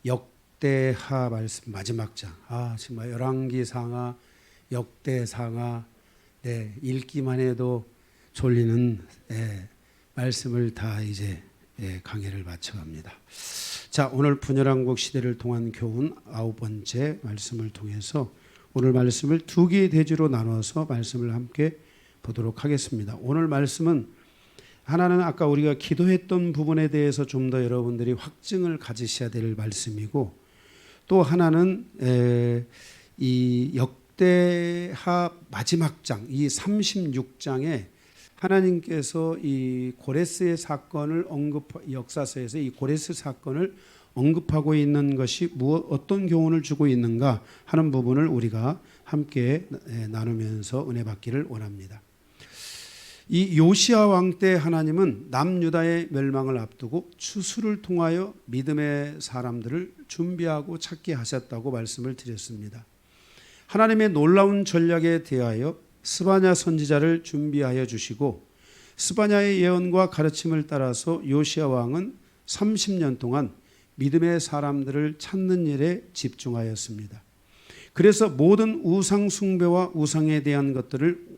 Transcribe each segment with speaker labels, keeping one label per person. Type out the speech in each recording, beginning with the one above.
Speaker 1: 역대하 말씀 마지막 장. 정말 열왕기상하, 역대상하, 읽기만 해도 졸리는 말씀을 다 이제 강해를 마쳐갑니다. 자, 오늘 분열왕국 시대를 통한 교훈 9번째 말씀을 통해서 오늘 말씀을 두 개의 대주로 나눠서 말씀을 함께 보도록 하겠습니다. 오늘 말씀은 하나는 아까 우리가 기도했던 부분에 대해서 좀 더 여러분들이 확증을 가지셔야 될 말씀이고, 또 하나는 이 역대하 마지막 장, 이 36장에 하나님께서 이 고레스의 사건을 역사서에서 이 고레스 사건을 언급하고 있는 것이 어떤 교훈을 주고 있는가 하는 부분을 우리가 함께 나누면서 은혜 받기를 원합니다. 이 요시야 왕 때 하나님은 남유다의 멸망을 앞두고 추수를 통하여 믿음의 사람들을 준비하고 찾게 하셨다고 말씀을 드렸습니다. 하나님의 놀라운 전략에 대하여 스바냐 선지자를 준비하여 주시고, 스바냐의 예언과 가르침을 따라서 요시야 왕은 30년 동안 믿음의 사람들을 찾는 일에 집중하였습니다. 그래서 모든 우상 숭배와 우상에 대한 것들을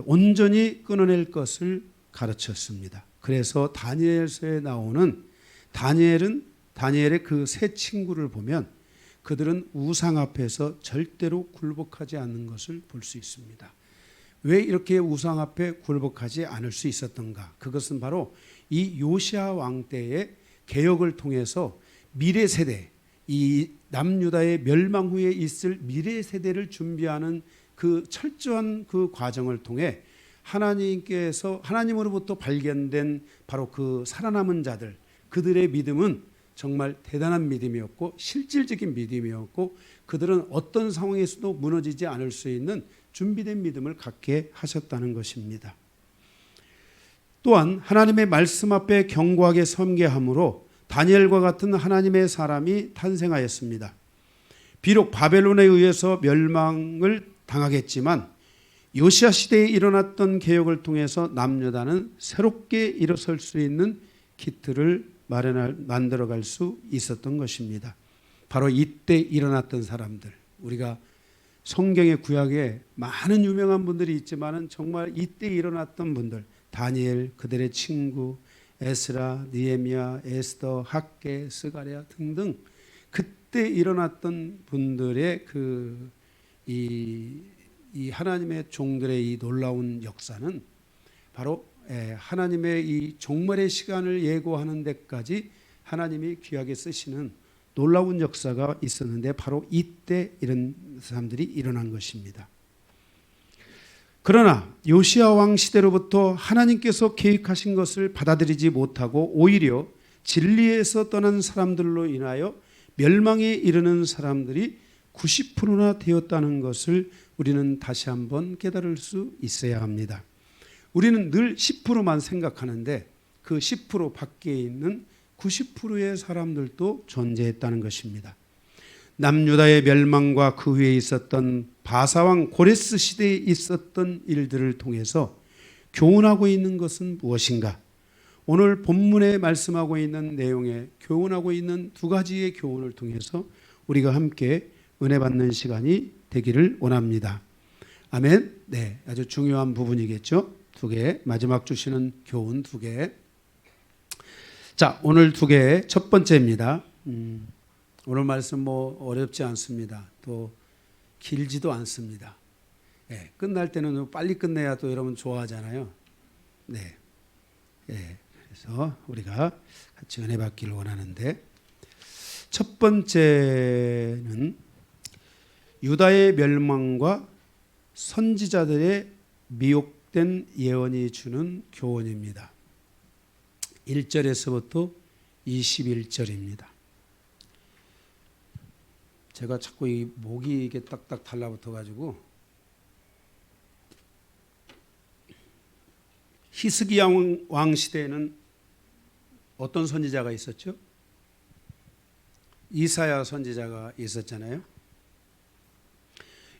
Speaker 1: 온전히 끊어낼 것을 가르쳤습니다. 그래서 다니엘서에 나오는 다니엘의 그 세 친구를 보면 그들은 우상 앞에서 절대로 굴복하지 않는 것을 볼 수 있습니다. 왜 이렇게 우상 앞에 굴복하지 않을 수 있었던가? 그것은 바로 이 요시야 왕 때의 개혁을 통해서 미래 세대, 이 남유다의 멸망 후에 있을 미래 세대를 준비하는 그 철저한 그 과정을 통해 하나님으로부터 발견된 바로 그 살아남은 자들, 그들의 믿음은 정말 대단한 믿음이었고 실질적인 믿음이었고, 그들은 어떤 상황에서도 무너지지 않을 수 있는 준비된 믿음을 갖게 하셨다는 것입니다. 또한 하나님의 말씀 앞에 견고하게 섬게함으로 다니엘과 같은 하나님의 사람이 탄생하였습니다. 비록 바벨론에 의해서 멸망을 당하겠지만 요시야 시대에 일어났던 개혁을 통해서 남유다는 새롭게 일어설 수 있는 기틀을 만들어갈 수 있었던 것입니다. 바로 이때 일어났던 사람들, 우리가 성경의 구약에 많은 유명한 분들이 있지만 정말 이때 일어났던 분들, 다니엘, 그들의 친구, 에스라, 느헤미야, 에스더, 학개, 스가랴 등등, 그때 일어났던 분들의 이 하나님의 종들의 이 놀라운 역사는 바로 하나님의 이 종말의 시간을 예고하는 데까지 하나님이 귀하게 쓰시는 놀라운 역사가 있었는데, 바로 이때 이런 사람들이 일어난 것입니다. 그러나 요시야 왕 시대로부터 하나님께서 계획하신 것을 받아들이지 못하고 오히려 진리에서 떠난 사람들로 인하여 멸망에 이르는 사람들이 90%나 되었다는 것을 우리는 다시 한번 깨달을 수 있어야 합니다. 우리는 늘 10%만 생각하는데 그 10% 밖에 있는 90%의 사람들도 존재했다는 것입니다. 남유다의 멸망과 그 후에 있었던 바사왕 고레스 시대에 있었던 일들을 통해서 교훈하고 있는 것은 무엇인가? 오늘 본문에 말씀하고 있는 내용에 교훈하고 있는 두 가지의 교훈을 통해서 우리가 함께 은혜 받는 시간이 되기를 원합니다. 아멘. 아주 중요한 부분이겠죠. 두 개, 마지막 주시는 교훈 두 개. 자, 오늘 두 개, 첫 번째입니다. 오늘 말씀 어렵지 않습니다. 또 길지도 않습니다. 끝날 때는 빨리 끝내야 또 여러분 좋아하잖아요. 그래서 우리가 같이 은혜 받기를 원하는데, 첫 번째는 유다의 멸망과 선지자들의 미혹된 예언이 주는 교훈입니다. 1절에서부터 21절입니다. 제가 자꾸 이 목이 이게 딱딱 달라붙어 가지고, 히스기야 왕 시대에는 어떤 선지자가 있었죠? 이사야 선지자가 있었잖아요.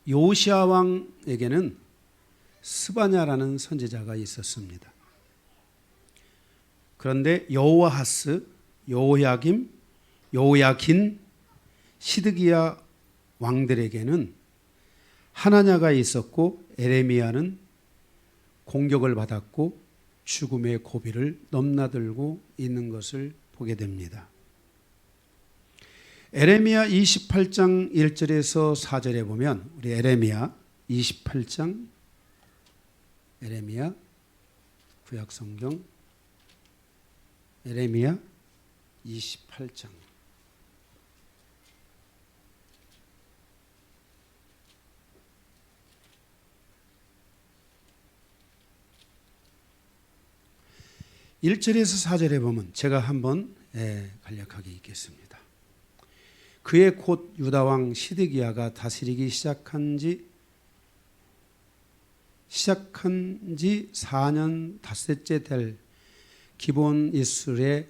Speaker 1: 요시야 왕에게는 스바냐라는 선지자가 있었습니다. 그런데 여호아하스, 여호야김, 요야킨, 시드기야 왕들에게는 하나냐가 있었고 에레미야는 공격을 받았고 죽음의 고비를 넘나들고 있는 것을 보게 됩니다. 에레미야 28장 1절에서 4절에 보면 우리 에레미야 28장 에레미야 구약성경 에레미야 28장 1절에서 4절에 보면 제가 한번 간략하게 읽겠습니다. 그의 곧 유다왕 시드기야가 다스리기 시작한 지 4년 닷새째 될 기본 이스라엘의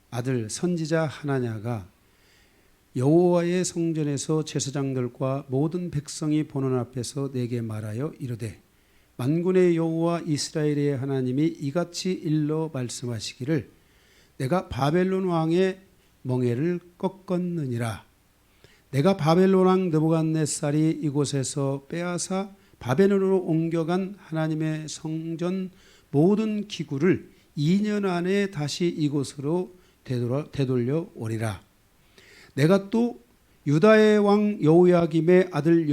Speaker 1: 아들 선지자 하나냐가 여호와의 성전에서 제사장들과 모든 백성이 보는 앞에서 내게 말하여 이르되 만군의 여호와 이스라엘의 하나님이 이같이 일러 말씀하시기를 내가 바벨론 왕의 멍에를 꺾었느니라. 내가 바벨론 왕 느부갓네살이 이곳에서 빼앗아 바벨론으로 옮겨간 하나님의 성전 모든 기구를 2년 안에 다시 이곳으로 되돌려 오리라. 내가 또 유다의 왕 여호야김의 아들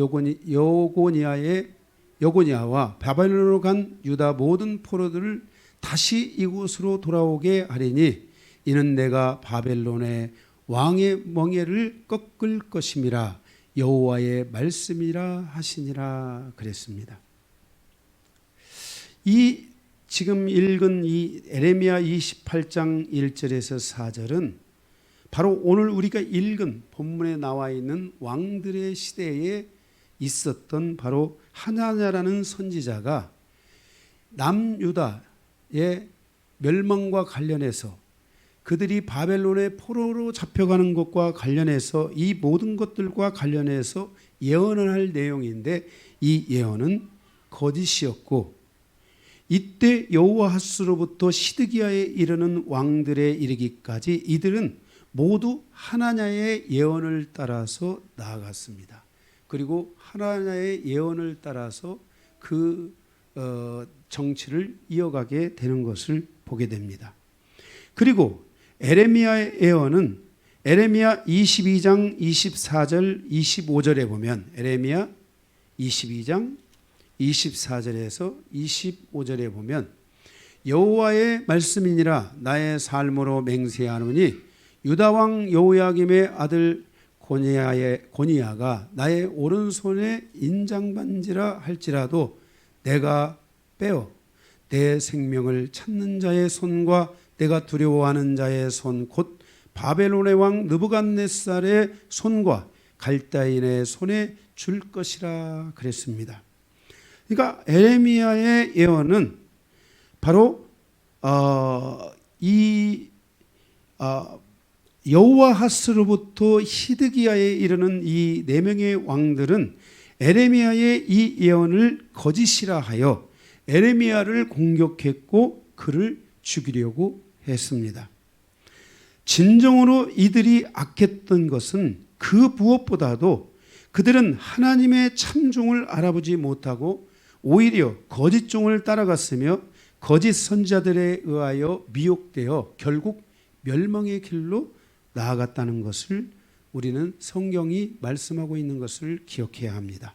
Speaker 1: 여고니아와 바벨론으로 간 유다 모든 포로들을 다시 이곳으로 돌아오게 하리니 이는 내가 바벨론의 왕의 멍에를 꺾을 것임이라 여호와의 말씀이라 하시니라 그랬습니다. 이 지금 읽은 이 에레미야 28장 1절에서 4절은 바로 오늘 우리가 읽은 본문에 나와 있는 왕들의 시대에 있었던 바로 하나냐라는 선지자가 남유다의 멸망과 관련해서 그들이 바벨론의 포로로 잡혀가는 것과 관련해서 이 모든 것들과 관련해서 예언을 할 내용인데 이 예언은 거짓이었고 이때 여호아하스로부터 시드기야에 이르는 왕들에 이르기까지 이들은 모두 하나냐의 예언을 따라서 나아갔습니다. 그리고 하나냐의 예언을 따라서 그 정치를 이어가게 되는 것을 보게 됩니다. 그리고 에레미야의 예언은 에레미야 22장 24절 25절에 보면 에레미야 22장 24절에서 25절에 보면 여호와의 말씀이니라 나의 삶으로 맹세하노니 유다 왕 여호야김의 아들 고니야가 나의 오른손에 인장반지라 할지라도 내가 빼어 내 생명을 찾는 자의 손과 내가 두려워하는 자의 손 곧 바벨론의 왕 느부갓네살의 손과 갈다인의 손에 줄 것이라 그랬습니다. 그러니까 에레미야의 예언은 바로 여호아하스로부터 시드기야에 이르는 이 네 명의 왕들은 에레미야의 이 예언을 거짓이라 하여 에레미야를 공격했고 그를 죽이려고 했습니다. 진정으로 이들이 악했던 것은 그 무엇보다도 그들은 하나님의 참종을 알아보지 못하고 오히려 거짓 종을 따라갔으며 거짓 선지자들에 의하여 미혹되어 결국 멸망의 길로 나아갔다는 것을 우리는 성경이 말씀하고 있는 것을 기억해야 합니다.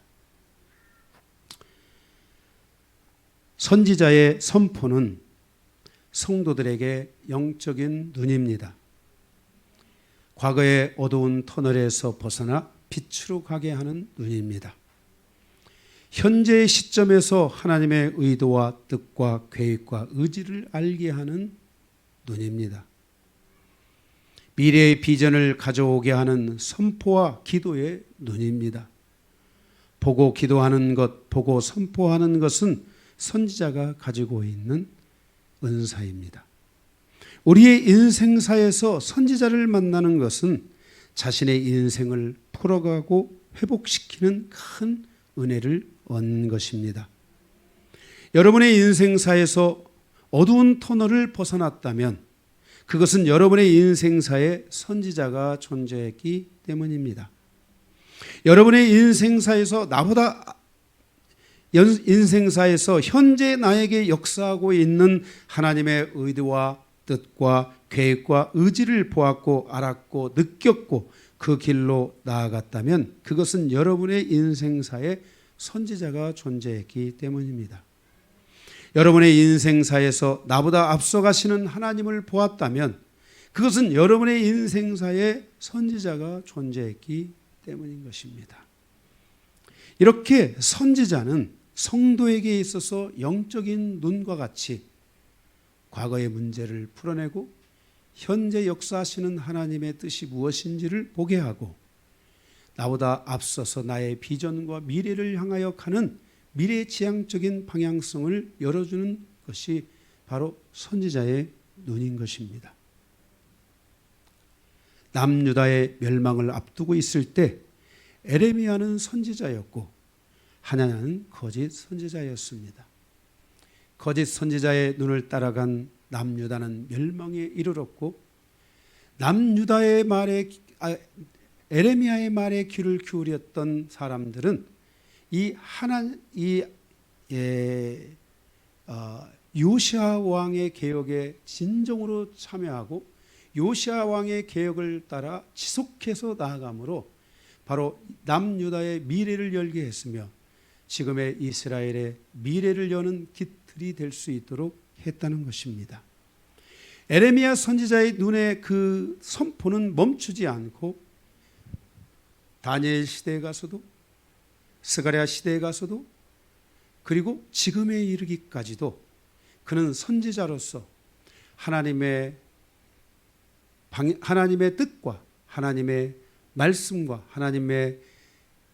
Speaker 1: 선지자의 선포는 성도들에게 영적인 눈입니다. 과거의 어두운 터널에서 벗어나 빛으로 가게 하는 눈입니다. 현재의 시점에서 하나님의 의도와 뜻과 계획과 의지를 알게 하는 눈입니다. 미래의 비전을 가져오게 하는 선포와 기도의 눈입니다. 보고 기도하는 것, 보고 선포하는 것은 선지자가 가지고 있는 은사입니다. 우리의 인생사에서 선지자를 만나는 것은 자신의 인생을 풀어가고 회복시키는 큰 은혜를 얻는 것입니다. 여러분의 인생사에서 어두운 터널을 벗어났다면 그것은 여러분의 인생사에 선지자가 존재했기 때문입니다. 여러분의 인생사에서 인생사에서 현재 나에게 역사하고 있는 하나님의 의도와 뜻과 계획과 의지를 보았고 알았고 느꼈고 그 길로 나아갔다면 그것은 여러분의 인생사에 선지자가 존재했기 때문입니다. 여러분의 인생사에서 나보다 앞서가시는 하나님을 보았다면 그것은 여러분의 인생사에 선지자가 존재했기 때문인 것입니다. 이렇게 선지자는 성도에게 있어서 영적인 눈과 같이 과거의 문제를 풀어내고 현재 역사하시는 하나님의 뜻이 무엇인지를 보게 하고 나보다 앞서서 나의 비전과 미래를 향하여 가는 미래지향적인 방향성을 열어주는 것이 바로 선지자의 눈인 것입니다. 남유다의 멸망을 앞두고 있을 때 에레미야는 선지자였고 하나냐는 거짓 선지자였습니다. 거짓 선지자의 눈을 따라간 남유다는 멸망에 이르렀고 남유다의 말에 에레미야의 말에 귀를 기울였던 사람들은 요시야 왕의 개혁에 진정으로 참여하고 요시야 왕의 개혁을 따라 지속해서 나아감으로 바로 남유다의 미래를 열게 했으며 지금의 이스라엘의 미래를 여는 깃들이 될 수 있도록 했다는 것입니다. 에레미야 선지자의 눈에 그 선포는 멈추지 않고 다니엘 시대에 가서도 스가랴 시대에 가서도 그리고 지금에 이르기까지도 그는 선지자로서 하나님의 뜻과 하나님의 말씀과 하나님의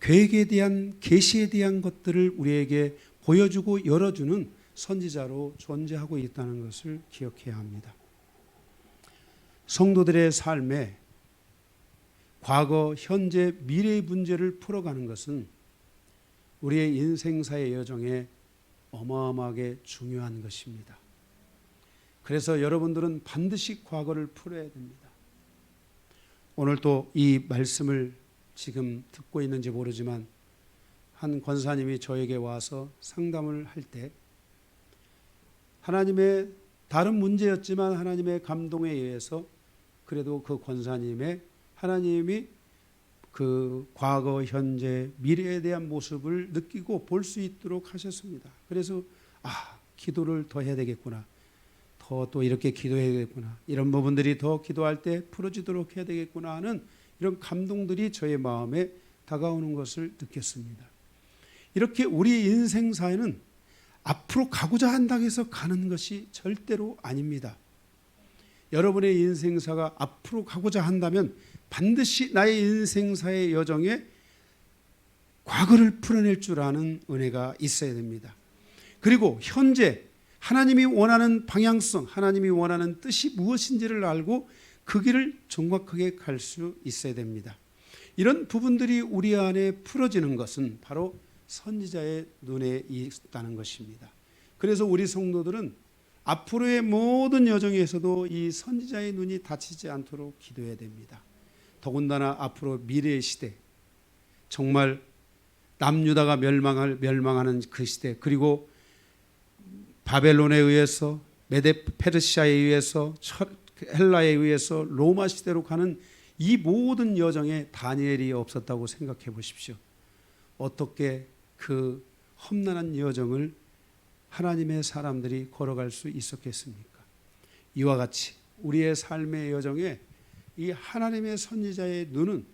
Speaker 1: 계획에 대한 계시에 대한 것들을 우리에게 보여주고 열어주는 선지자로 존재하고 있다는 것을 기억해야 합니다. 성도들의 삶에 과거, 현재, 미래의 문제를 풀어가는 것은 우리의 인생사의 여정에 어마어마하게 중요한 것입니다. 그래서 여러분들은 반드시 과거를 풀어야 됩니다. 오늘 또 이 말씀을 지금 듣고 있는지 모르지만 한 권사님이 저에게 와서 상담을 할 때 하나님의 다른 문제였지만 하나님의 감동에 의해서 그래도 그 권사님의 하나님이 그 과거, 현재, 미래에 대한 모습을 느끼고 볼 수 있도록 하셨습니다. 그래서 기도를 더 해야 되겠구나. 또 이렇게 기도해야 되겠구나. 이런 부분들이 더 기도할 때 풀어지도록 해야 되겠구나 하는 이런 감동들이 저의 마음에 다가오는 것을 느꼈습니다. 이렇게 우리 인생사에는 앞으로 가고자 한다고 해서 가는 것이 절대로 아닙니다. 여러분의 인생사가 앞으로 가고자 한다면 반드시 나의 인생사의 여정에 과거를 풀어낼 줄 아는 은혜가 있어야 됩니다. 그리고 현재 하나님이 원하는 방향성, 하나님이 원하는 뜻이 무엇인지를 알고 그 길을 정확하게 갈 수 있어야 됩니다. 이런 부분들이 우리 안에 풀어지는 것은 바로 선지자의 눈에 있다는 것입니다. 그래서 우리 성도들은 앞으로의 모든 여정에서도 이 선지자의 눈이 닫히지 않도록 기도해야 됩니다. 더군다나 앞으로 미래의 시대, 정말 남유다가 멸망하는 그 시대, 그리고 바벨론에 의해서 메데 페르시아에 의해서 헬라에 의해서 로마 시대로 가는 이 모든 여정에 다니엘이 없었다고 생각해 보십시오. 어떻게 그 험난한 여정을 하나님의 사람들이 걸어갈 수 있었겠습니까? 이와 같이 우리의 삶의 여정에 이 하나님의 선지자의 눈은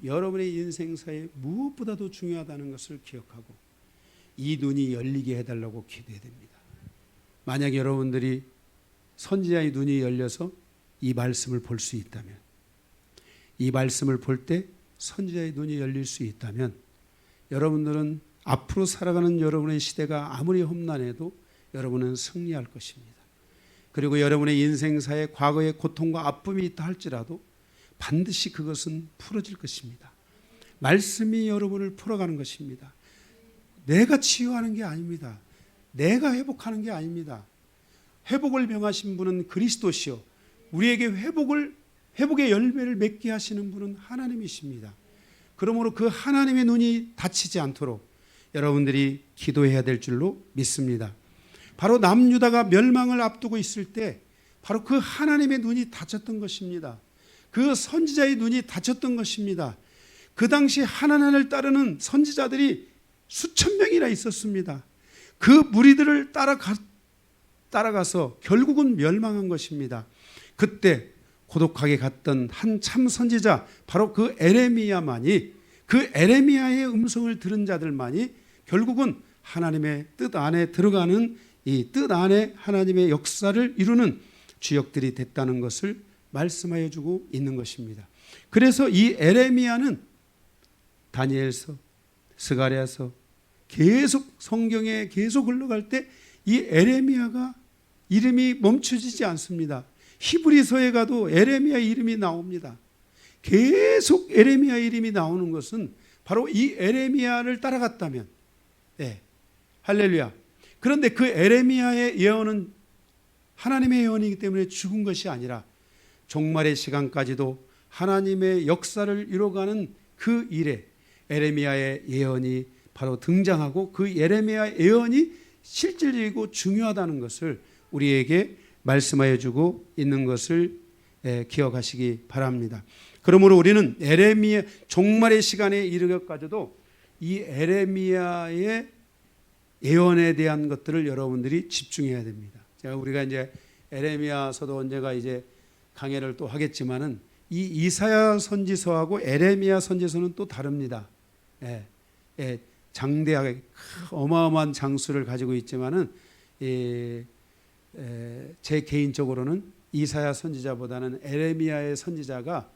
Speaker 1: 여러분의 인생사에 무엇보다도 중요하다는 것을 기억하고 이 눈이 열리게 해달라고 기도해야 됩니다. 만약 여러분들이 선지자의 눈이 열려서 이 말씀을 볼 수 있다면, 이 말씀을 볼 때 선지자의 눈이 열릴 수 있다면 여러분들은 앞으로 살아가는 여러분의 시대가 아무리 험난해도 여러분은 승리할 것입니다. 그리고 여러분의 인생사에 과거의 고통과 아픔이 있다 할지라도 반드시 그것은 풀어질 것입니다. 말씀이 여러분을 풀어가는 것입니다. 내가 치유하는 게 아닙니다. 내가 회복하는 게 아닙니다. 회복을 명하신 분은 그리스도시요 우리에게 회복의 열매를 맺게 하시는 분은 하나님이십니다. 그러므로 그 하나님의 눈이 닫히지 않도록 여러분들이 기도해야 될 줄로 믿습니다. 바로 남유다가 멸망을 앞두고 있을 때 바로 그 하나님의 눈이 닫혔던 것입니다. 그 선지자의 눈이 닫혔던 것입니다. 그 당시 하나님을 따르는 선지자들이 수천 명이나 있었습니다. 그 무리들을 따라가서 결국은 멸망한 것입니다. 그때 고독하게 갔던 한 참 선지자, 바로 그 에레미야만이, 그 에레미야의 음성을 들은 자들만이 결국은 하나님의 뜻 안에 들어가는 이 뜻 안에 하나님의 역사를 이루는 주역들이 됐다는 것을 말씀하여 주고 있는 것입니다. 그래서 이 에레미야는 다니엘서, 스가랴서 계속 성경에 계속 흘러갈 때 이 에레미야가 이름이 멈춰지지 않습니다. 히브리서에 가도 에레미야 이름이 나옵니다. 계속 에레미야 이름이 나오는 것은 바로 이 에레미야를 따라갔다면, 네, 할렐루야. 그런데 그 에레미야의 예언은 하나님의 예언이기 때문에 죽은 것이 아니라 종말의 시간까지도 하나님의 역사를 이뤄가는 그 일에 에레미야의 예언이 바로 등장하고, 그 에레미야의 예언이 실질적이고 중요하다는 것을 우리에게 말씀하여 주고 있는 것을 기억하시기 바랍니다. 그러므로 우리는 에레미야 종말의 시간에 이르기까지도 이 에레미야의 예언에 대한 것들을 여러분들이 집중해야 됩니다. 제가 우리가 이제 에레미야서도 언제가 이제 강해를 또 하겠지만은 이 이사야 선지서하고 에레미야 선지서는 또 다릅니다. 장대하게 어마어마한 장수를 가지고 있지만은 제 개인적으로는 이사야 선지자보다는 에레미야의 선지자가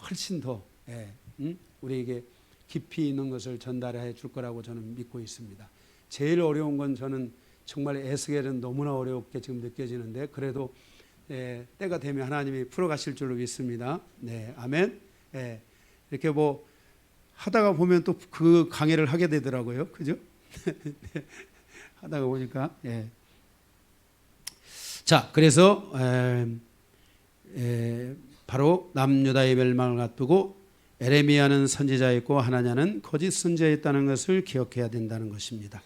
Speaker 1: 훨씬 더 우리에게 깊이 있는 것을 전달해 줄 거라고 저는 믿고 있습니다. 제일 어려운 건 저는 정말 에스겔은 너무나 어렵게 지금 느껴지는데, 그래도 때가 되면 하나님이 풀어가실 줄로 믿습니다. 네, 아멘. 이렇게 뭐 하다가 보면 또 그 강해를 하게 되더라고요. 그죠? 하다가 보니까. 자, 그래서 바로 남유다의 멸망을 앞두고 에레미야는 선지자였고 하나냐는 거짓 선지자였다는 것을 기억해야 된다는 것입니다.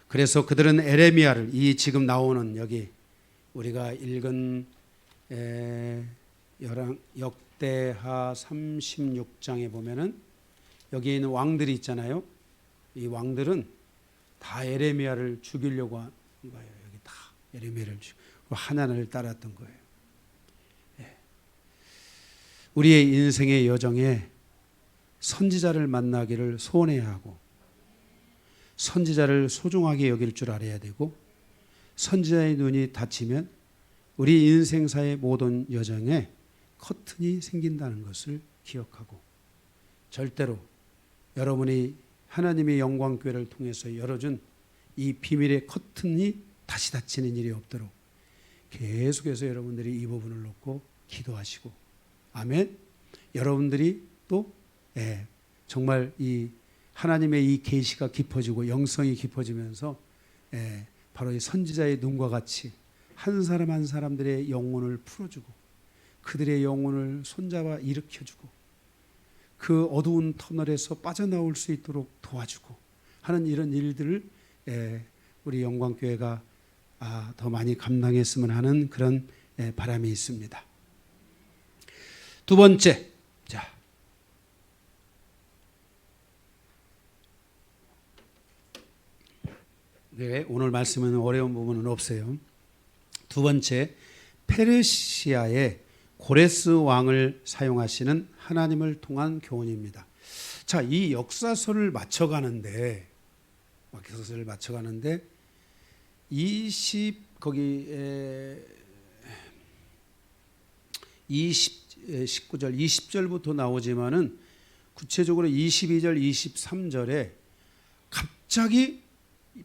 Speaker 1: 그래서 그들은 에레미야를, 이 지금 나오는 여기 우리가 읽은 역대하 36장에 보면은 여기 있는 왕들이 있잖아요. 이 왕들은 다 에레미야를 죽이려고 한 거예요. 여기 다 에레미야를 죽이고 하나님을 따랐던 거예요. 우리의 인생의 여정에 선지자를 만나기를 소원해야 하고, 선지자를 소중하게 여길 줄 알아야 되고, 선지자의 눈이 닫히면 우리 인생사의 모든 여정에 커튼이 생긴다는 것을 기억하고, 절대로 여러분이 하나님의 영광교회를 통해서 열어준 이 비밀의 커튼이 다시 닫히는 일이 없도록 계속해서 여러분들이 이 부분을 놓고 기도하시고, 아멘. 여러분들이 또 정말 이 하나님의 이 계시가 깊어지고 영성이 깊어지면서 바로 이 선지자의 눈과 같이 한 사람 한 사람들의 영혼을 풀어주고, 그들의 영혼을 손잡아 일으켜주고, 그 어두운 터널에서 빠져나올 수 있도록 도와주고 하는 이런 일들을 우리 영광교회가 더 많이 감당했으면 하는 그런 바람이 있습니다. 두 번째, 자, 오늘 말씀은 어려운 부분은 없어요. 두 번째, 페르시아의 고레스 왕을 사용하시는 하나님을 통한 교훈입니다. 자, 이 역사서를 맞춰가는데 19절, 20절부터 나오지만은 구체적으로 22절, 23절에 갑자기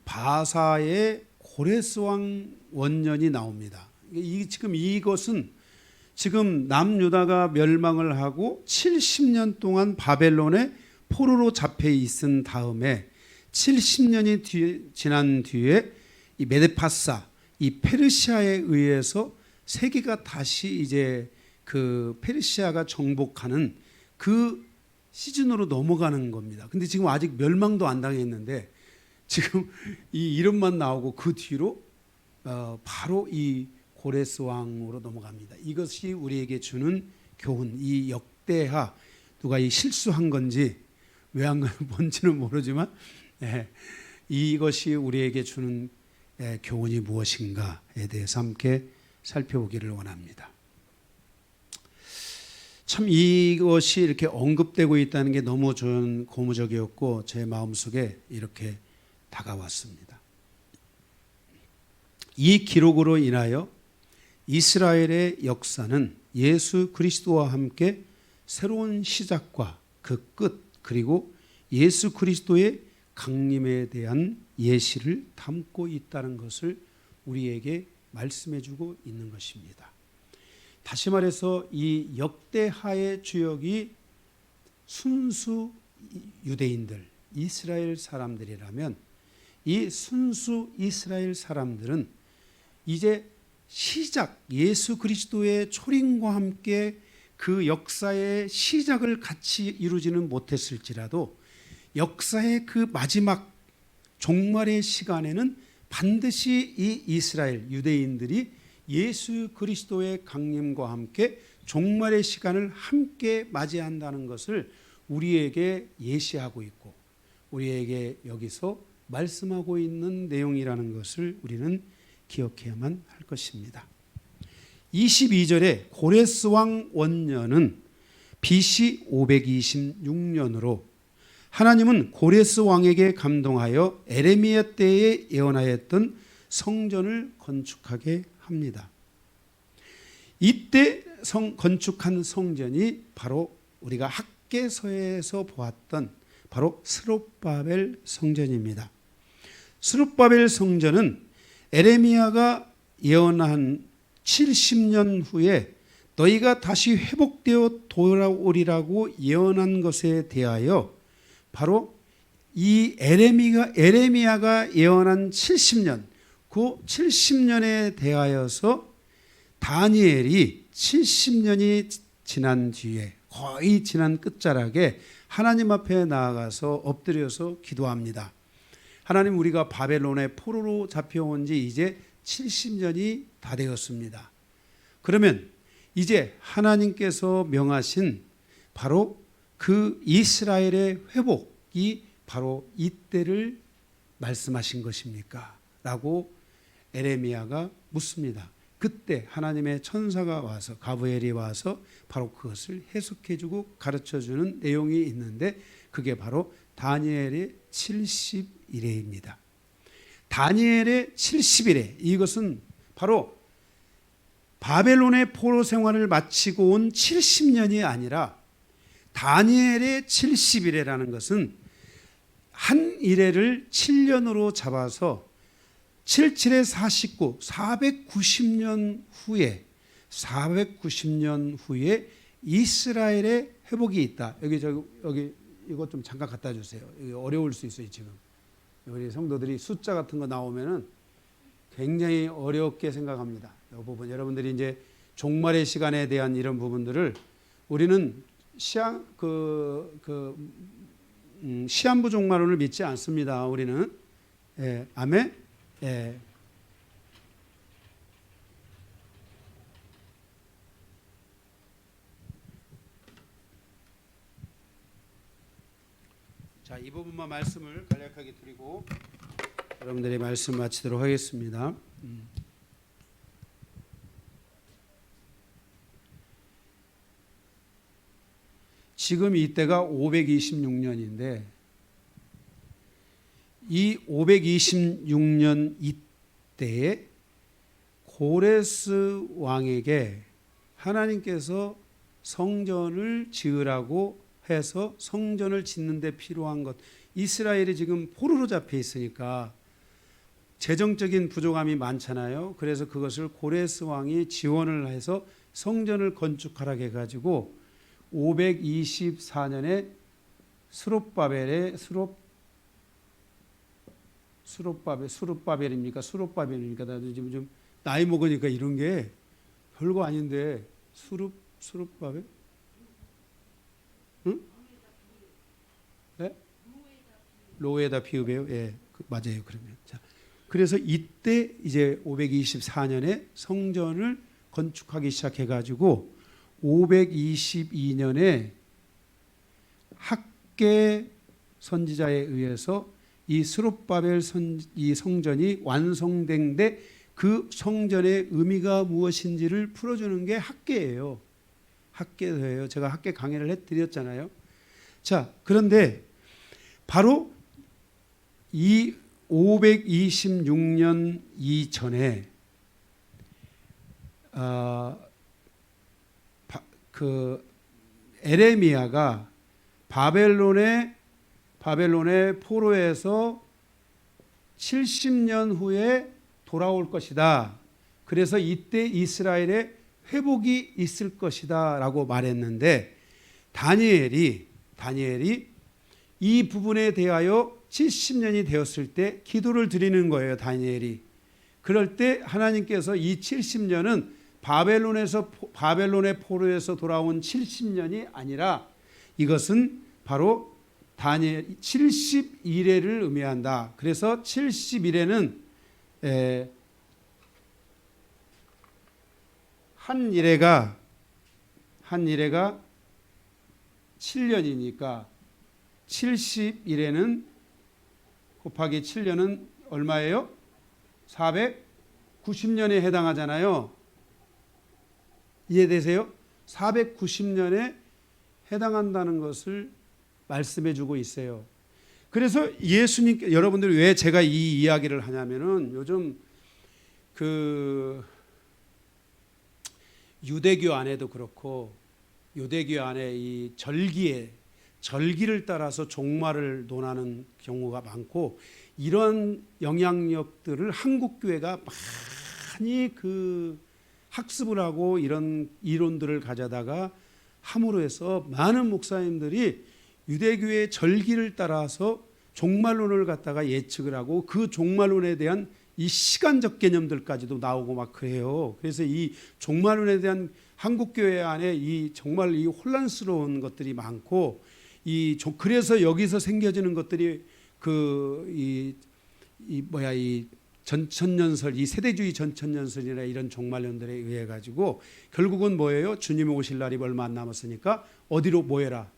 Speaker 1: 바사의 고레스 왕 원년이 나옵니다. 지금 이것은 지금 남유다가 멸망을 하고 70년 동안 바벨론의 포로로 잡혀 있은 다음에 70년이 지난 뒤에 이 메데파사, 이 페르시아에 의해서 세계가 다시 이제 그 페르시아가 정복하는 그 시즌으로 넘어가는 겁니다. 근데 지금 아직 멸망도 안 당했는데 지금 이 이름만 나오고 그 뒤로 바로 이 고레스 왕으로 넘어갑니다. 이것이 우리에게 주는 교훈, 이 역대하, 누가 이 실수한 건지 왜 한 건지는 모르지만 이것이 우리에게 주는 교훈이 무엇인가에 대해서 함께 살펴보기를 원합니다. 참 이것이 이렇게 언급되고 있다는 게 너무 저는 고무적이었고 제 마음속에 이렇게 다가왔습니다. 이 기록으로 인하여 이스라엘의 역사는 예수 그리스도와 함께 새로운 시작과 그 끝, 그리고 예수 그리스도의 강림에 대한 예시를 담고 있다는 것을 우리에게 말씀해 주고 있는 것입니다. 다시 말해서 이 역대하의 주역이 순수 유대인들, 이스라엘 사람들이라면 이 순수 이스라엘 사람들은 이제 시작, 예수 그리스도의 초림과 함께 그 역사의 시작을 같이 이루지는 못했을지라도 역사의 그 마지막 종말의 시간에는 반드시 이 이스라엘 유대인들이 예수 그리스도의 강림과 함께 종말의 시간을 함께 맞이한다는 것을 우리에게 예시하고 있고 우리에게 여기서 말씀하고 있는 내용이라는 것을 우리는 기억해야만 할 것입니다. 22절에 고레스 왕 원년은 BC 526년으로 하나님은 고레스 왕에게 감동하여 에레미야 때에 예언하였던 성전을 건축하게 합니다. 이때 건축한 성전이 바로 우리가 학개서에서 보았던 바로 스룹바벨 성전입니다. 스룹바벨 성전은 에레미야가 예언한 70년 후에 너희가 다시 회복되어 돌아오리라고 예언한 것에 대하여 바로 이 에레미야가 예언한 70년, 그 70년에 대하여서 다니엘이 70년이 지난 뒤에 거의 지난 끝자락에 하나님 앞에 나아가서 엎드려서 기도합니다. 하나님, 우리가 바벨론의 포로로 잡혀온 지 이제 70년이 다 되었습니다. 그러면 이제 하나님께서 명하신 바로 그 이스라엘의 회복이 바로 이때를 말씀하신 것입니까? 라고 에레미야가 묻습니다. 그때 하나님의 천사가 와서 가브리엘이 와서 바로 그것을 해석해주고 가르쳐주는 내용이 있는데 그게 바로 다니엘의 70일에입니다. 다니엘의 70일에 이것은 바로 바벨론의 포로 생활을 마치고 온 70년이 아니라 다니엘의 70일에라는 것은 한 일해를 7년으로 잡아서 77에 49, 490년 후에 이스라엘의 회복이 있다. 여기 이것 좀 잠깐 갖다 주세요. 여기 어려울 수 있어요, 지금. 우리 성도들이 숫자 같은 거 나오면은 굉장히 어렵게 생각합니다. 이 부분 여러분들이 이제 종말의 시간에 대한 이런 부분들을 우리는 시한부 종말론을 믿지 않습니다. 우리는 아멘. 자, 이 부분만 말씀을 간략하게 드리고 여러분들의 말씀 마치도록 하겠습니다. 지금 이때가 526년인데 이 526년 이때에 고레스 왕에게 하나님께서 성전을 지으라고 해서 성전을 짓는 데 필요한 것, 이스라엘이 지금 포로로 잡혀 있으니까 재정적인 부족함이 많잖아요. 그래서 그것을 고레스 왕이 지원을 해서 성전을 건축하라고 해가지고 524년에 수룹바벨입니까? 수룹바벨입니까? 나도 지금 좀 나이 먹으니까 이런 게 별거 아닌데 수룹바벨? 응? 네? 로에다 비읍이에요. 예, 맞아요. 그러면 자, 그래서 이때 이제 524년에 성전을 건축하기 시작해가지고 522년에 학계 선지자에 의해서 이 스룹바벨 이 성전이 완성된데 그 성전의 의미가 무엇인지를 풀어주는 게 학계예요. 학계예요. 제가 학계 강의를 해드렸잖아요. 자, 그런데 바로 이 526년 이전에 그 에레미야가 바벨론의 포로에서 70년 후에 돌아올 것이다. 그래서 이때 이스라엘에 회복이 있을 것이다 라고 말했는데 다니엘이 이 부분에 대하여 70년이 되었을 때 기도를 드리는 거예요. 다니엘이. 그럴 때 하나님께서 이 70년은 바벨론의 포로에서 돌아온 70년이 아니라 이것은 바로 다니엘 71회를 의미한다. 그래서 71회는 한 일회가 7년이니까 71회는 곱하기 7년은 얼마예요? 490년에 해당하잖아요. 이해되세요? 490년에 해당한다는 것을 말씀해 주고 있어요. 그래서 예수님께 여러분들이 왜 제가 이 이야기를 하냐면은 요즘 그 유대교 안에도 그렇고 유대교 안에 이 절기를 따라서 종말을 논하는 경우가 많고 이런 영향력들을 한국 교회가 많이 그 학습을 하고 이런 이론들을 가져다가 함으로 해서 많은 목사님들이 유대교의 절기를 따라서 종말론을 갖다가 예측을 하고 그 종말론에 대한 이 시간적 개념들까지도 나오고 막 그래요. 그래서 이 종말론에 대한 한국교회 안에 이 정말 이 혼란스러운 것들이 많고 그래서 여기서 생겨지는 것들이 이 전천년설, 이 세대주의 전천년설이나 이런 종말론들에 의해 가지고 결국은 뭐예요? 주님이 오실 날이 얼마 안 남았으니까 어디로 모여라.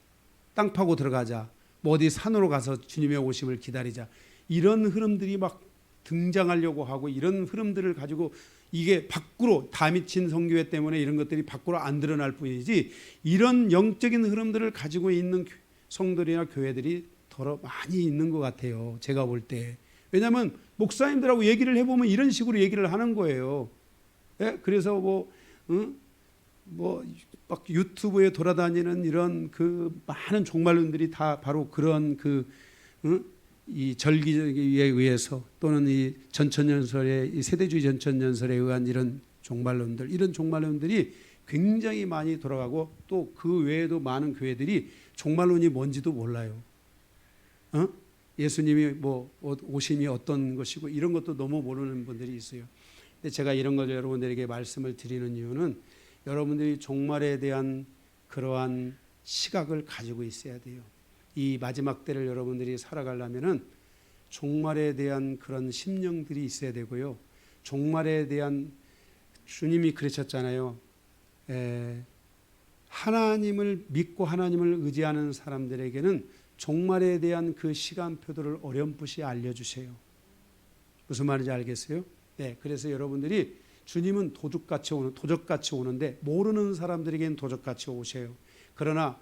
Speaker 1: 땅 파고 들어가자. 뭐 어디 산으로 가서 주님의 오심을 기다리자. 이런 흐름들이 막 등장하려고 하고 이런 흐름들을 가지고 이게 밖으로 다 미친 성교회 때문에 이런 것들이 밖으로 안 드러날 뿐이지 이런 영적인 흐름들을 가지고 있는 성들이나 교회들이 더러 많이 있는 것 같아요. 제가 볼 때. 왜냐하면 목사님들하고 얘기를 해보면 이런 식으로 얘기를 하는 거예요. 예? 그래서 막 유튜브에 돌아다니는 이런 그 많은 종말론들이 다 바로 그런 이 절기에 의해서 또는 이 전천년설의 이 세대주의 전천년설에 의한 이런 종말론들이 굉장히 많이 돌아가고 또 그 외에도 많은 교회들이 종말론이 뭔지도 몰라요. 예수님이 뭐 오심이 어떤 것이고 이런 것도 너무 모르는 분들이 있어요. 근데 제가 이런 걸 여러분들에게 말씀을 드리는 이유는 여러분들이 종말에 대한 그러한 시각을 가지고 있어야 돼요. 이 마지막 때를 여러분들이 살아가려면은 종말에 대한 그런 심령들이 있어야 되고요. 종말에 대한 주님이 그러셨잖아요. 하나님을 믿고 하나님을 의지하는 사람들에게는 종말에 대한 그 시간표들을 어렴풋이 알려주세요. 무슨 말인지 알겠어요? 네, 그래서 여러분들이 주님은 도적같이 오는데 모르는 사람들에게는 도적같이 오세요. 그러나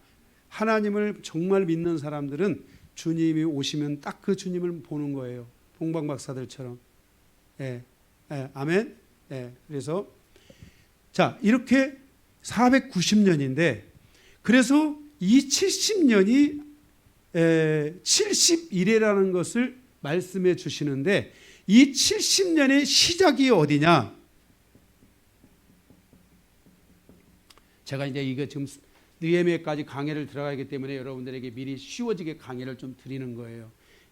Speaker 1: 하나님을 정말 믿는 사람들은 주님이 오시면 딱 그 주님을 보는 거예요. 봉방박사들처럼. 아멘. 그래서 자 이렇게 490년인데 그래서 이 70년이 71회라는 것을 말씀해 주시는데 이 70년의 시작이 어디냐? 제가 이제 이거 지금 느헤미야까지 강의를 들어가기 때문에 여러분들에게 미리 쉬워지게 강의를 좀 드리는 거예요.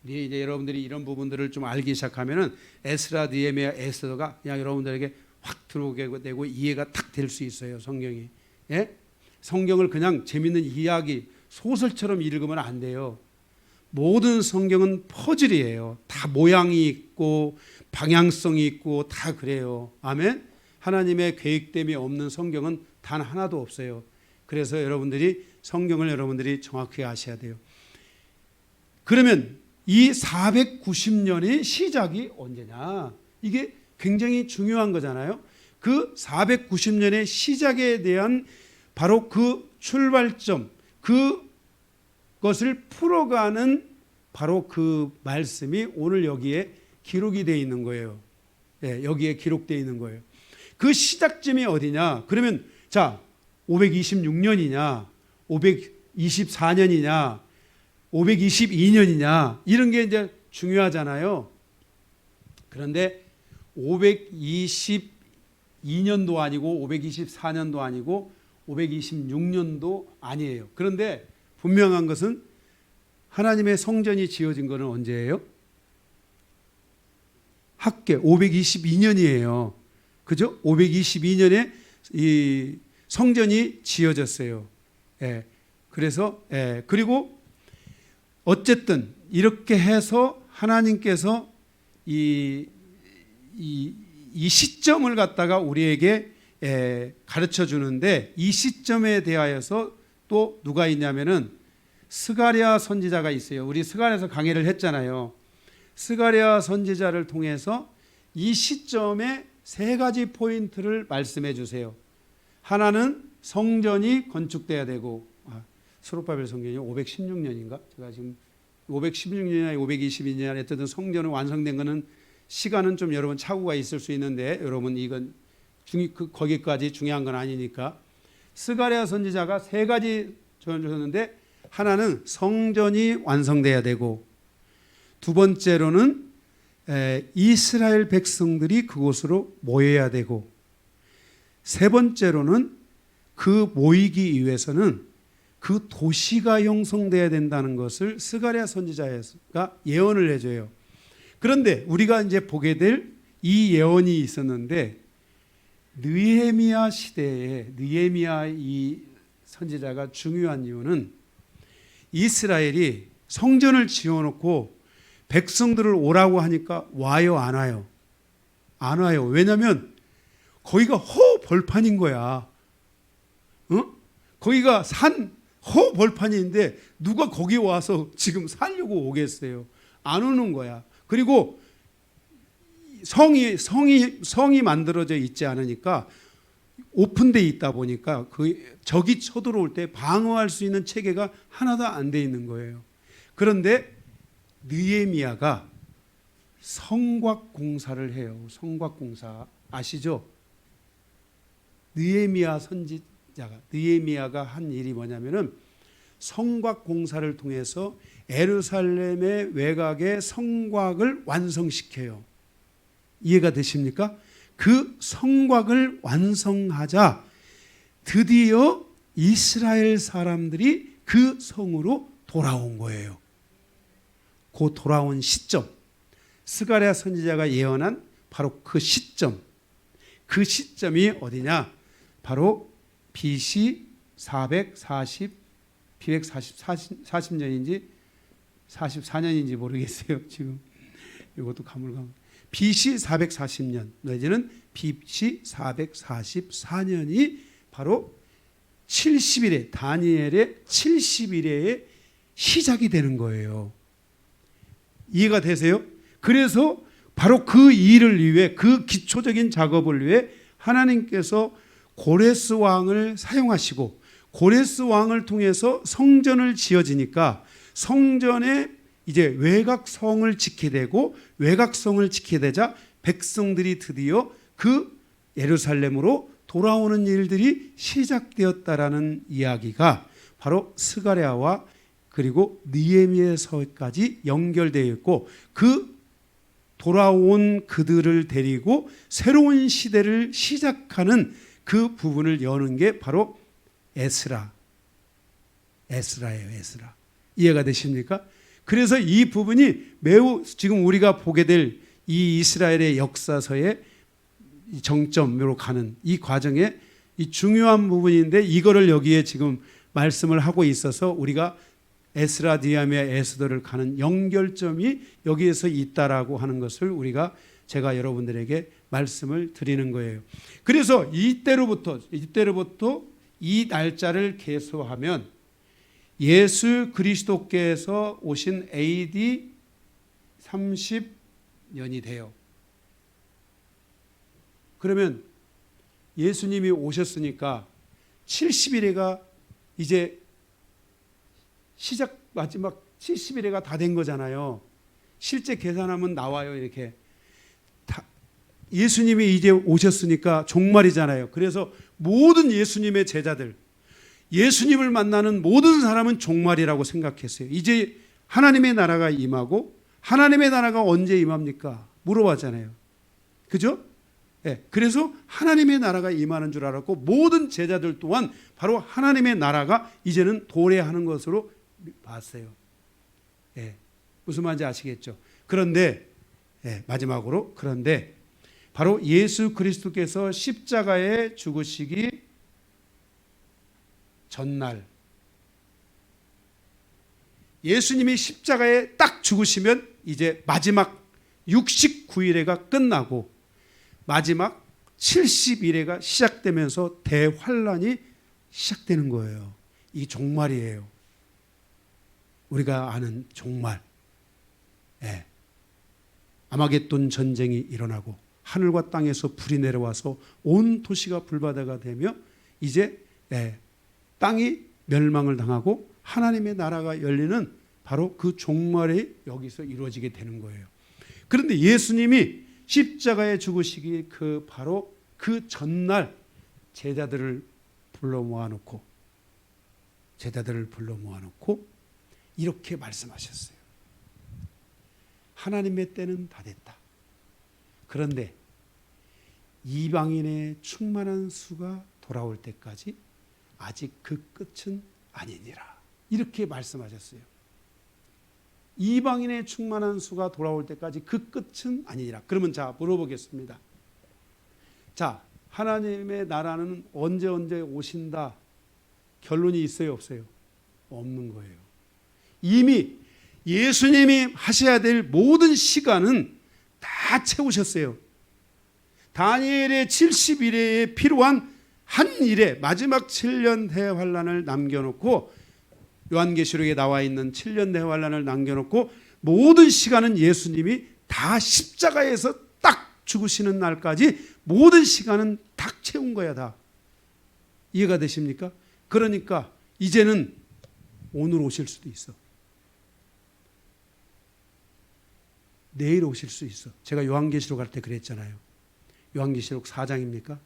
Speaker 1: 이제 여러분들이 이런 부분들을 좀 알기 시작하면은 에스라, 느헤미야, 에스더가 그냥 여러분들에게 확 들어오게 되고 이해가 탁 될 수 있어요. 성경이. 예? 성경을 그냥 재밌는 이야기, 소설처럼 읽으면 안 돼요. 모든 성경은 퍼즐이에요. 다 모양이 있고 방향성이 있고 다 그래요. 아멘. 하나님의 계획됨이 없는 성경은 단 하나도 없어요. 그래서 여러분들이 성경을 여러분들이 정확히 아셔야 돼요. 그러면 이 490년의 시작이 언제냐? 이게 굉장히 중요한 거잖아요. 그 490년의 시작에 대한 바로 그 출발점, 그것을 풀어가는 바로 그 말씀이 오늘 여기에 기록이 되어 있는 거예요. 예, 여기에 기록되어 있는 거예요. 그 시작점이 어디냐? 그러면 자, 526년이냐, 524년이냐, 522년이냐 이런 게 이제 중요하잖아요. 그런데 522년도 아니고 524년도 아니고 526년도 아니에요. 그런데 분명한 것은 하나님의 성전이 지어진 것은 언제예요? 학계 522년이에요. 그죠? 522년에 이 성전이 지어졌어요. 예. 그래서 그리고 어쨌든 이렇게 해서 하나님께서 이 시점을 갖다가 우리에게 가르쳐 주는데 이 시점에 대하여서 또 누가 있냐면은 스가랴 선지자가 있어요. 우리 스가랴에서 강의를 했잖아요. 스가랴 선지자를 통해서 이 시점에 세 가지 포인트를 말씀해 주세요. 하나는 성전이 건축돼야 되고, 스룹바벨 성전이 516년인가? 제가 지금 516년이나 522년 어쨌든 성전은 완성된 거는 시간은 좀 여러분 착오가 있을 수 있는데 여러분 이건 거기까지 중요한 건 아니니까. 스가랴 선지자가 세 가지 전해줬는데 하나는 성전이 완성돼야 되고, 두 번째로는 이스라엘 백성들이 그곳으로 모여야 되고, 세 번째로는 그 모이기 위해서는 그 도시가 형성돼야 된다는 것을 스가랴 선지자가 예언을 해줘요. 그런데 우리가 이제 보게 될 이 예언이 있었는데 느헤미야 시대에 느헤미야 이 선지자가 중요한 이유는 이스라엘이 성전을 지어놓고 백성들을 오라고 하니까 와요, 안 와요? 안 와요. 왜냐하면 거기가 허벌판인 거야. 거기가 허벌판인데 누가 거기 와서 지금 살려고 오겠어요? 안 오는 거야. 그리고 성이 만들어져 있지 않으니까 오픈되어 있다 보니까 적이 쳐들어올 때 방어할 수 있는 체계가 하나도 안 돼 있는 거예요. 그런데 느헤미야가 성곽 공사를 해요. 성곽 공사 아시죠? 느헤미야 선지자가 느헤미야가 한 일이 뭐냐면은 성곽 공사를 통해서 예루살렘의 외곽의 성곽을 완성시켜요. 이해가 되십니까? 그 성곽을 완성하자 드디어 이스라엘 사람들이 그 성으로 돌아온 거예요. 그 돌아온 시점, 스가랴 선지자가 예언한 바로 그 시점, 그 시점이 어디냐? 바로 BC 440년인지 44년인지 모르겠어요. 지금 이것도 가물가물. BC 440년 내지는 BC 444년이 바로 70일에 다니엘의 70일에 시작이 되는 거예요. 이해가 되세요? 그래서 바로 그 일을 위해 그 기초적인 작업을 위해 하나님께서 고레스 왕을 사용하시고 고레스 왕을 통해서 성전을 지어지니까 성전에 이제 외곽성을 지키게 되고 외곽성을 지키게 되자 백성들이 드디어 그 예루살렘으로 돌아오는 일들이 시작되었다라는 이야기가 바로 스가랴와 그리고 느헤미야서까지 연결되어 있고 그 돌아온 그들을 데리고 새로운 시대를 시작하는 그 부분을 여는 게 바로 에스라예요. 에스라. 이해가 되십니까? 그래서 이 부분이 매우 지금 우리가 보게 될 이 이스라엘의 역사서의 정점으로 가는 이 과정에 이 중요한 부분인데, 이거를 여기에 지금 말씀을 하고 있어서 우리가 에스라, 느헤미야, 에스더를 가는 연결점이 여기에서 있다라고 하는 것을 제가 여러분들에게 말씀을 드리는 거예요. 그래서 이때로부터 이 날짜를 계수하면 예수 그리스도께서 오신 AD 30년이 돼요. 그러면 예수님이 오셨으니까 70일에가 이제 마지막 70일에가 다 된 거잖아요. 실제 계산하면 나와요. 이렇게 예수님이 이제 오셨으니까 종말이잖아요. 그래서 모든 예수님의 제자들, 예수님을 만나는 모든 사람은 종말이라고 생각했어요. 이제 하나님의 나라가 임하고, 하나님의 나라가 언제 임합니까? 물어봤잖아요. 그죠? 네, 그래서 하나님의 나라가 임하는 줄 알았고, 모든 제자들 또한 바로 하나님의 나라가 이제는 도래하는 것으로 봤어요. 네, 무슨 말인지 아시겠죠? 그런데 마지막으로, 그런데 바로 예수 그리스도께서 십자가에 죽으시기 전날, 예수님이 십자가에 딱 죽으시면 이제 마지막 69일회가 끝나고 마지막 70일회가 시작되면서 대환란이 시작되는 거예요. 이 종말이에요. 우리가 아는 종말. 아마겟돈 전쟁이 일어나고 하늘과 땅에서 불이 내려와서 온 도시가 불바다가 되며 이제 땅이 멸망을 당하고 하나님의 나라가 열리는 바로 그 종말이 여기서 이루어지게 되는 거예요. 그런데 예수님이 십자가에 죽으시기 바로 그 전날 제자들을 불러 모아놓고 이렇게 말씀하셨어요. 하나님의 때는 다 됐다. 그런데 이방인의 충만한 수가 돌아올 때까지 아직 그 끝은 아니니라. 이렇게 말씀하셨어요. 이방인의 충만한 수가 돌아올 때까지 그 끝은 아니니라. 그러면 자, 물어보겠습니다. 자, 하나님의 나라는 언제 오신다. 결론이 있어요, 없어요? 없는 거예요. 이미 예수님이 하셔야 될 모든 시간은 다 채우셨어요. 다니엘의 70일에 필요한 한 일에 마지막 7년 대환란을 남겨놓고, 요한계시록에 나와 있는 7년 대환란을 남겨놓고 모든 시간은 예수님이 다 십자가에서 딱 죽으시는 날까지 모든 시간은 딱 채운 거야. 다 이해가 되십니까? 그러니까 이제는 오늘 오실 수도 있어. 내일 오실 수 있어. 제가 요한계시록 할 때 그랬잖아요. 요한계시록 4장입니까?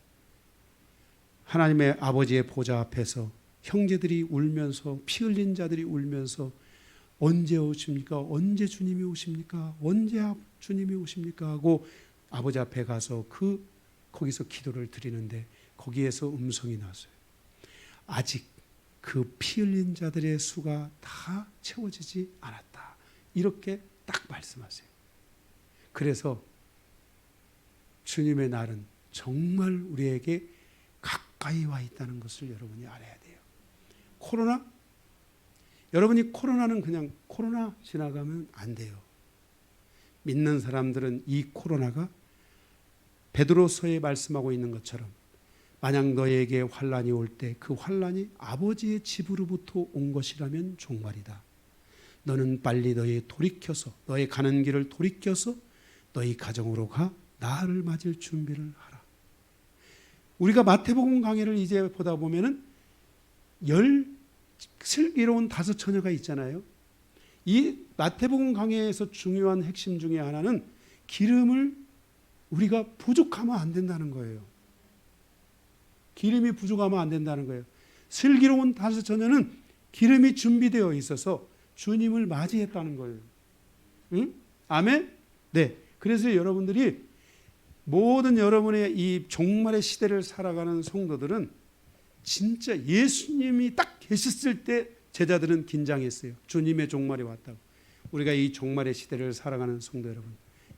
Speaker 1: 하나님의 아버지의 보좌 앞에서 형제들이 울면서, 피 흘린 자들이 울면서 언제 오십니까? 언제 주님이 오십니까? 언제 주님이 오십니까? 하고 아버지 앞에 가서 거기서 기도를 드리는데 거기에서 음성이 나왔어요. 아직 그 피 흘린 자들의 수가 다 채워지지 않았다. 이렇게 딱 말씀하세요. 그래서 주님의 날은 정말 우리에게 가까이 와 있다는 것을 여러분이 알아야 돼요. 코로나? 여러분이 코로나는 그냥 코로나 지나가면 안 돼요. 믿는 사람들은 이 코로나가 베드로서에 말씀하고 있는 것처럼 만약 너에게 환란이 올 때 그 환란이 아버지의 집으로부터 온 것이라면 종말이다. 너는 빨리 너의 가는 길을 돌이켜서 너희 가정으로 가 나를 맞을 준비를 하라. 우리가 마태복음 강해를 이제 보다 보면은 슬기로운 5 처녀가 있잖아요. 이 마태복음 강해에서 중요한 핵심 중에 하나는 기름을 우리가 부족하면 안 된다는 거예요. 기름이 부족하면 안 된다는 거예요. 슬기로운 5 처녀는 기름이 준비되어 있어서 주님을 맞이했다는 거예요. 응? 아멘? 네. 그래서 여러분들이 모든 여러분의 이 종말의 시대를 살아가는 성도들은 진짜 예수님이 딱 계셨을 때 제자들은 긴장했어요. 주님의 종말이 왔다고. 우리가 이 종말의 시대를 살아가는 성도 여러분,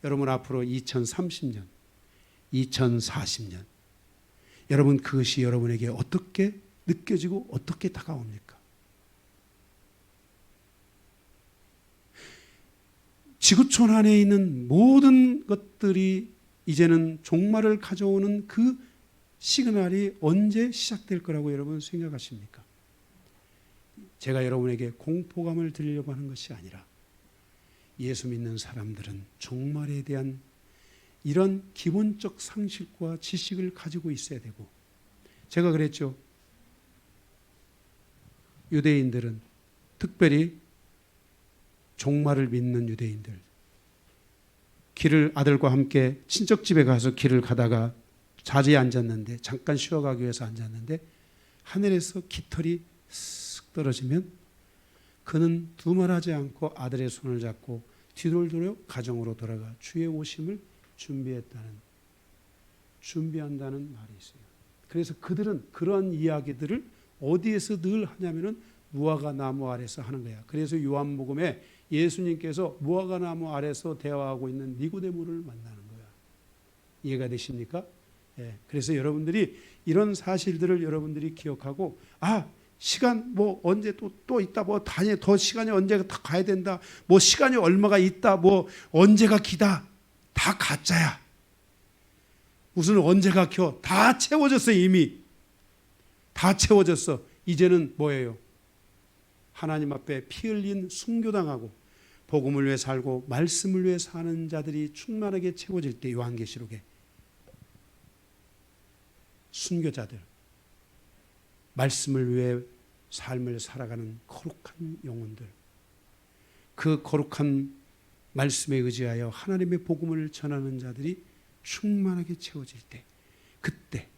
Speaker 1: 여러분 앞으로 2030년, 2040년, 여러분 그것이 여러분에게 어떻게 느껴지고 어떻게 다가옵니까? 지구촌 안에 있는 모든 것들이 이제는 종말을 가져오는 그 시그널이 언제 시작될 거라고 여러분 생각하십니까? 제가 여러분에게 공포감을 드리려고 하는 것이 아니라 예수 믿는 사람들은 종말에 대한 이런 기본적 상식과 지식을 가지고 있어야 되고, 제가 그랬죠. 유대인들은, 특별히 종말을 믿는 유대인들, 길을 아들과 함께 친척집에 가서 길을 가다가 자리에 앉았는데, 잠깐 쉬어가기 위해서 앉았는데 하늘에서 깃털이 쓱 떨어지면 그는 두말하지 않고 아들의 손을 잡고 뒤를 돌려 가정으로 돌아가 주의 오심을 준비한다는 말이 있어요. 그래서 그들은 그러한 이야기들을 어디에서 늘 하냐면은 무화과 나무 아래서 하는 거야. 그래서 요한복음에 예수님께서 무화과 나무 아래서 대화하고 있는 니고데모를 만나는 거야. 이해가 되십니까? 예. 그래서 여러분들이 이런 사실들을 여러분들이 기억하고, 시간 뭐 언제 또 있다, 뭐 다니 더 시간이 언제가 다 가야 된다, 뭐 시간이 얼마가 있다, 뭐 언제가 기다, 다 가짜야. 무슨 언제가 켜? 다 채워졌어. 이미 다 채워졌어. 이제는 뭐예요? 하나님 앞에 피 흘린 순교당하고 복음을 위해 살고 말씀을 위해 사는 자들이 충만하게 채워질 때, 요한계시록에 순교자들, 말씀을 위해 삶을 살아가는 거룩한 영혼들, 그 거룩한 말씀에 의지하여 하나님의 복음을 전하는 자들이 충만하게 채워질 때, 그때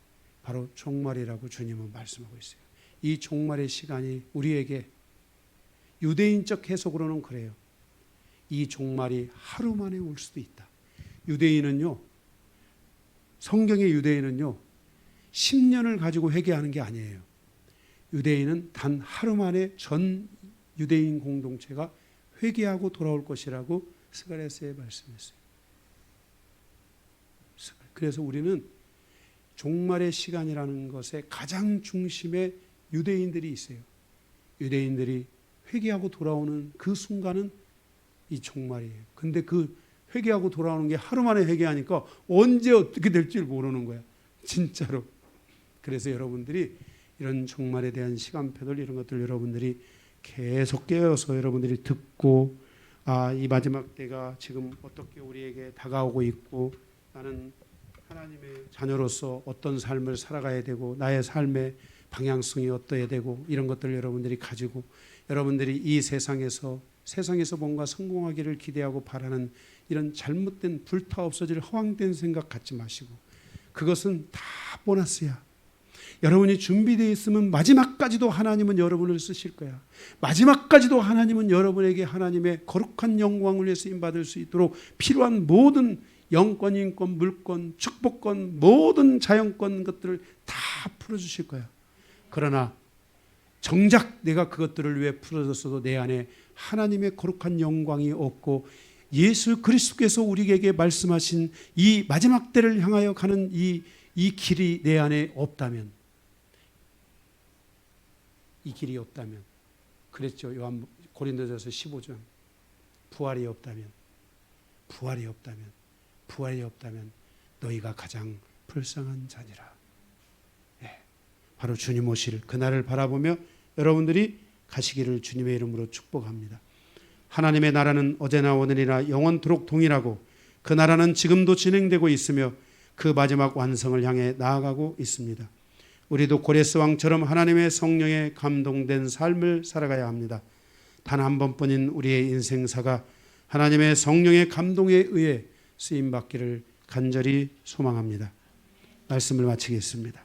Speaker 1: 바로 종말이라고 주님은 말씀하고 있어요. 이 종말의 시간이 우리에게 유대인적 해석으로는 그래요. 이 종말이 하루 만에 올 수도 있다. 유대인은요, 성경의 유대인은요 10년을 가지고 회개하는 게 아니에요. 유대인은 단 하루 만에 전 유대인 공동체가 회개하고 돌아올 것이라고 스가랴서에 말씀했어요. 그래서 우리는 종말의 시간이라는 것의 가장 중심에 유대인들이 있어요. 유대인들이 회개하고 돌아오는 그 순간은 이 종말이에요. 근데 그 회개하고 돌아오는 게 하루 만에 회개하니까 언제 어떻게 될지 모르는 거야. 진짜로. 그래서 여러분들이 이런 종말에 대한 시간표들, 이런 것들 여러분들이 계속 깨어서 여러분들이 듣고, 이 마지막 때가 지금 어떻게 우리에게 다가오고 있고, 나는 하나님의 자녀로서 어떤 삶을 살아가야 되고, 나의 삶의 방향성이 어떠해야 되고, 이런 것들을 여러분들이 가지고, 여러분들이 이 세상에서 뭔가 성공하기를 기대하고 바라는 이런 잘못된 불타 없어질 허황된 생각 갖지 마시고, 그것은 다 보너스야. 여러분이 준비되어 있으면 마지막까지도 하나님은 여러분을 쓰실 거야. 마지막까지도 하나님은 여러분에게 하나님의 거룩한 영광을 위해 쓰임받을 수 있도록 필요한 모든 영권, 인권, 물권, 축복권, 모든 자연권 것들을 다 풀어주실 거야. 그러나 정작 내가 그것들을 위해 풀어줬어도 내 안에 하나님의 거룩한 영광이 없고, 예수 그리스도께서 우리에게 말씀하신 이 마지막 때를 향하여 가는 이 길이 내 안에 없다면, 이 길이 없다면, 그랬죠. 고린도전서 15장, 부활이 없다면 너희가 가장 불쌍한 자니라. 바로 주님 오실 그날을 바라보며 여러분들이 가시기를 주님의 이름으로 축복합니다. 하나님의 나라는 어제나 오늘이나 영원토록 동일하고, 그 나라는 지금도 진행되고 있으며 그 마지막 완성을 향해 나아가고 있습니다. 우리도 고레스 왕처럼 하나님의 성령에 감동된 삶을 살아가야 합니다. 단 한 번뿐인 우리의 인생사가 하나님의 성령의 감동에 의해 쓰임받기를 간절히 소망합니다. 말씀을 마치겠습니다.